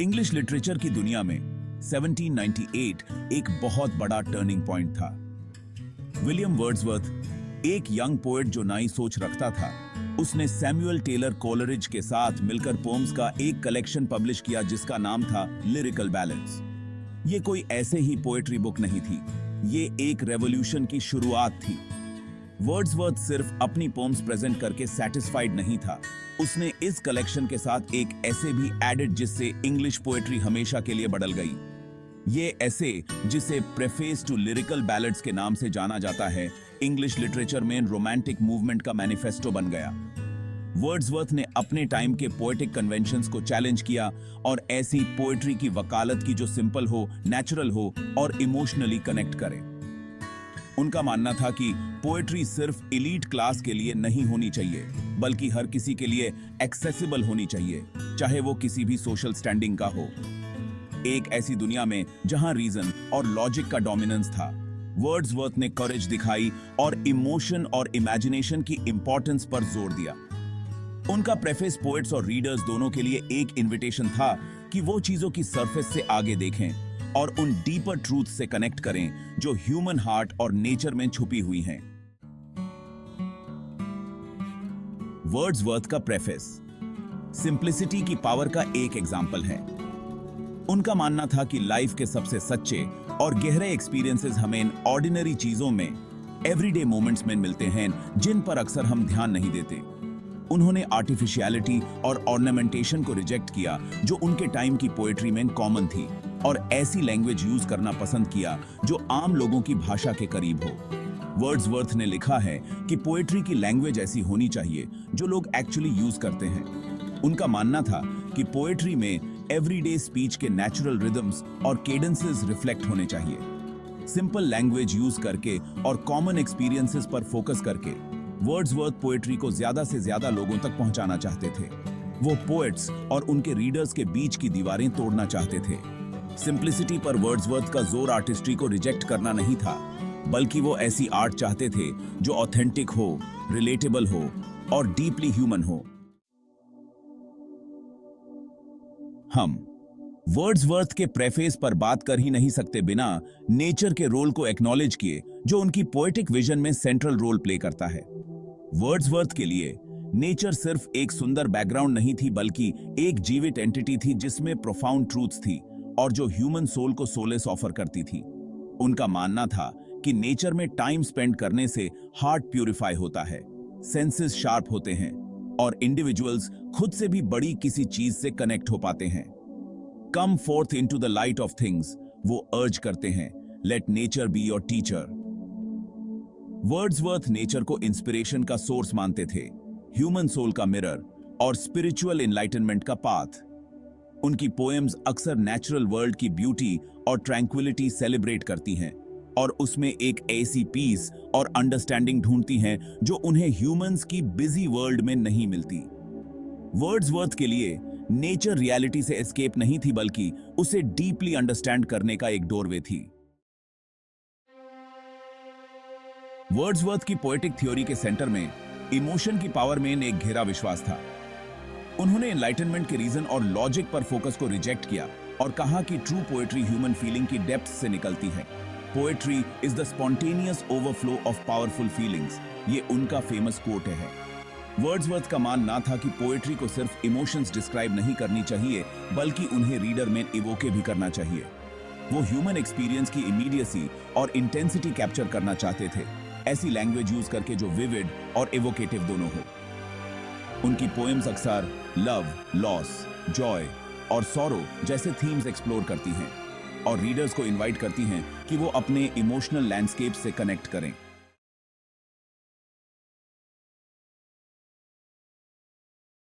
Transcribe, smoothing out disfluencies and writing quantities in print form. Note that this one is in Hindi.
इंग्लिश लिटरेचर की दुनिया में 1798 एक बहुत बड़ा टर्निंग पॉइंट था। विलियम वर्ड्सवर्थ एक यंग पोएट जो नई सोच रखता था, उसने सैमुअल टेलर कोलरिज के साथ मिलकर पोम्स का एक कलेक्शन पब्लिश किया जिसका नाम था लिरिकल बैलेंस। ये कोई ऐसे ही पोएट्री बुक नहीं थी, ये एक रेवोल्यूशन की शुरुआत थी। वर्ड्सवर्थ सिर्फ अपनी पोम्स प्रेजेंट करके सेटिस्फाइड नहीं था, उसने इस कलेक्शन के साथ एक ऐसे भी एडेड जिससे इंग्लिश पोएट्री हमेशा के लिए बदल गई। ये ऐसे, जिसे प्रेफेस टू लिरिकल बैलेड्स के नाम से जाना जाता है, इंग्लिश लिटरेचर में रोमांटिक मूवमेंट का मैनिफेस्टो बन गया। वर्ड्सवर्थ ने अपने टाइम के पोएटिक कन्वेंशंस को चैलेंज किया और ऐसी पोएट्री की वकालत की जो सिंपल हो, नेचुरल हो और इमोशनली कनेक्ट करे। उनका मानना था कि पोएट्री सिर्फ एलीट क्लास के लिए नहीं होनी चाहिए, बल्कि हर किसी के लिए एक्सेसिबल होनी चाहिए, चाहे वो किसी भी सोशल स्टैंडिंग का हो। एक ऐसी दुनिया में जहां रीजन और लॉजिक का डोमिनेंस था, वर्ड्सवर्थ ने करेज दिखाई और इमोशन और इमेजिनेशन की इंपॉर्टेंस पर जोर दिया। उनका प्रेफेस पोएट्स और रीडर्स दोनों के लिए एक इनविटेशन था कि वो चीजों की सरफेस से आगे देखें और उन डीपर ट्रूथ से कनेक्ट करें जो ह्यूमन हार्ट और नेचर में छुपी हुई हैं। वर्ड्सवर्थ का प्रेफेस सिंप्लिसिटी की पावर का एक एग्जाम्पल है। उनका मानना था कि लाइफ के सबसे सच्चे और गहरे एक्सपीरियंसेस हमें ऑर्डिनरी चीजों में, एवरीडे मोमेंट्स में मिलते हैं, जिन पर अक्सर हम ध्यान नहीं देते। उन्होंने आर्टिफिशियलिटी और ऑर्नामेंटेशन को रिजेक्ट किया जो उनके टाइम की पोएट्री में कॉमन थी, और ऐसी लैंग्वेज यूज करना पसंद किया जो आम लोगों की भाषा के करीब हो। वर्ड्सवर्थ ने लिखा है कि पोएट्री की लैंग्वेज ऐसी होनी चाहिए जो लोग एक्चुअली यूज करते हैं। उनका मानना था कि पोएट्री में एवरीडे स्पीच के नेचुरल रिदम्स और केडेंसेस रिफ्लेक्ट होने चाहिए। सिंपल लैंग्वेज यूज करके और कॉमन एक्सपीरियंसेस पर फोकस करके वर्ड्सवर्थ पोएट्री को ज्यादा से ज्यादा लोगों तक पहुंचाना चाहते थे। वो पोएट्स और उनके रीडर्स के बीच की दीवारें तोड़ना चाहते थे। सिंप्लिसिटी पर वर्ड्सवर्थ का जोर आर्टिस्ट्री को रिजेक्ट करना नहीं था, बल्कि वो ऐसी आर्ट चाहते थे जो ऑथेंटिक हो, रिलेटेबल हो और डीपली ह्यूमन हो। हम वर्ड्सवर्थ के प्रेफेस पर बात कर ही नहीं सकते बिना नेचर के रोल को एक्नॉलेज किए जो उनकी पोएटिक विजन में सेंट्रल रोल प्ले करता है। वर्ड्सवर्थ के लिए नेचर सिर्फ एक सुंदर बैकग्राउंड नहीं थी, बल्कि एक जीवित एंटिटी थी जिसमें प्रोफाउंड ट्रूथ्स थी और जो ह्यूमन सोल को सोलेस ऑफर करती थी। उनका मानना था कि नेचर में टाइम स्पेंड करने से हार्ट प्यूरिफाई होता है, सेंसेस शार्प होते हैं और इंडिविजुअल्स खुद से भी बड़ी किसी चीज से कनेक्ट हो पाते हैं। कम fourth into the light of things, वो अर्ज करते हैं, let nature be your teacher. Wordsworth nature को इंस्पिरेशन का सोर्स मानते थे, ह्यूमन सोल का मिरर और स्पिरिचुअल एनलाइटनमेंट का पाथ। उनकी पोएम्स अक्सर नेचुरल वर्ल्ड की ब्यूटी और ट्रैंक्विलिटी सेलिब्रेट करती हैं और उसमें एक ऐसी पीस और अंडरस्टैंडिंग ढूंढती हैं जो उन्हें ह्यूमंस की बिजी वर्ल्ड में नहीं मिलती। वर्ड्सवर्थ के लिए नेचर रियलिटी से एस्केप नहीं थी, बल्कि उसे डीपली अंडरस्टैंड करने का एक डोरवे थी। वर्ड्सवर्थ की पोएटिक थ्योरी के सेंटर में इमोशन की पावर में एक गहरा विश्वास था। उन्होंने एनलाइटनमेंट के रीजन और लॉजिक पर फोकस को रिजेक्ट किया और कहा कि ट्रू पोएट्री ह्यूमन फीलिंग की डेप्थ से निकलती है। Poetry is the spontaneous overflow of powerful feelings, ये उनका फेमस कोट है। वर्ड्सवर्थ का मानना था कि पोएट्री को सिर्फ इमोशंस डिस्क्राइब नहीं करनी चाहिए, बल्कि उन्हें रीडर में इवोके भी करना चाहिए। वो ह्यूमन एक्सपीरियंस की इमीडिएसी और इंटेंसिटी कैप्चर करना चाहते थे, ऐसी लैंग्वेज यूज करके जो विविड और इवोकेटिव दोनों हो। उनकी पोएम्स अक्सर लव, लॉस, जॉय और सॉरो जैसे थीम्स एक्सप्लोर करती हैं और रीडर्स को इनवाइट करती हैं कि वो अपने इमोशनल लैंडस्केप से कनेक्ट करें।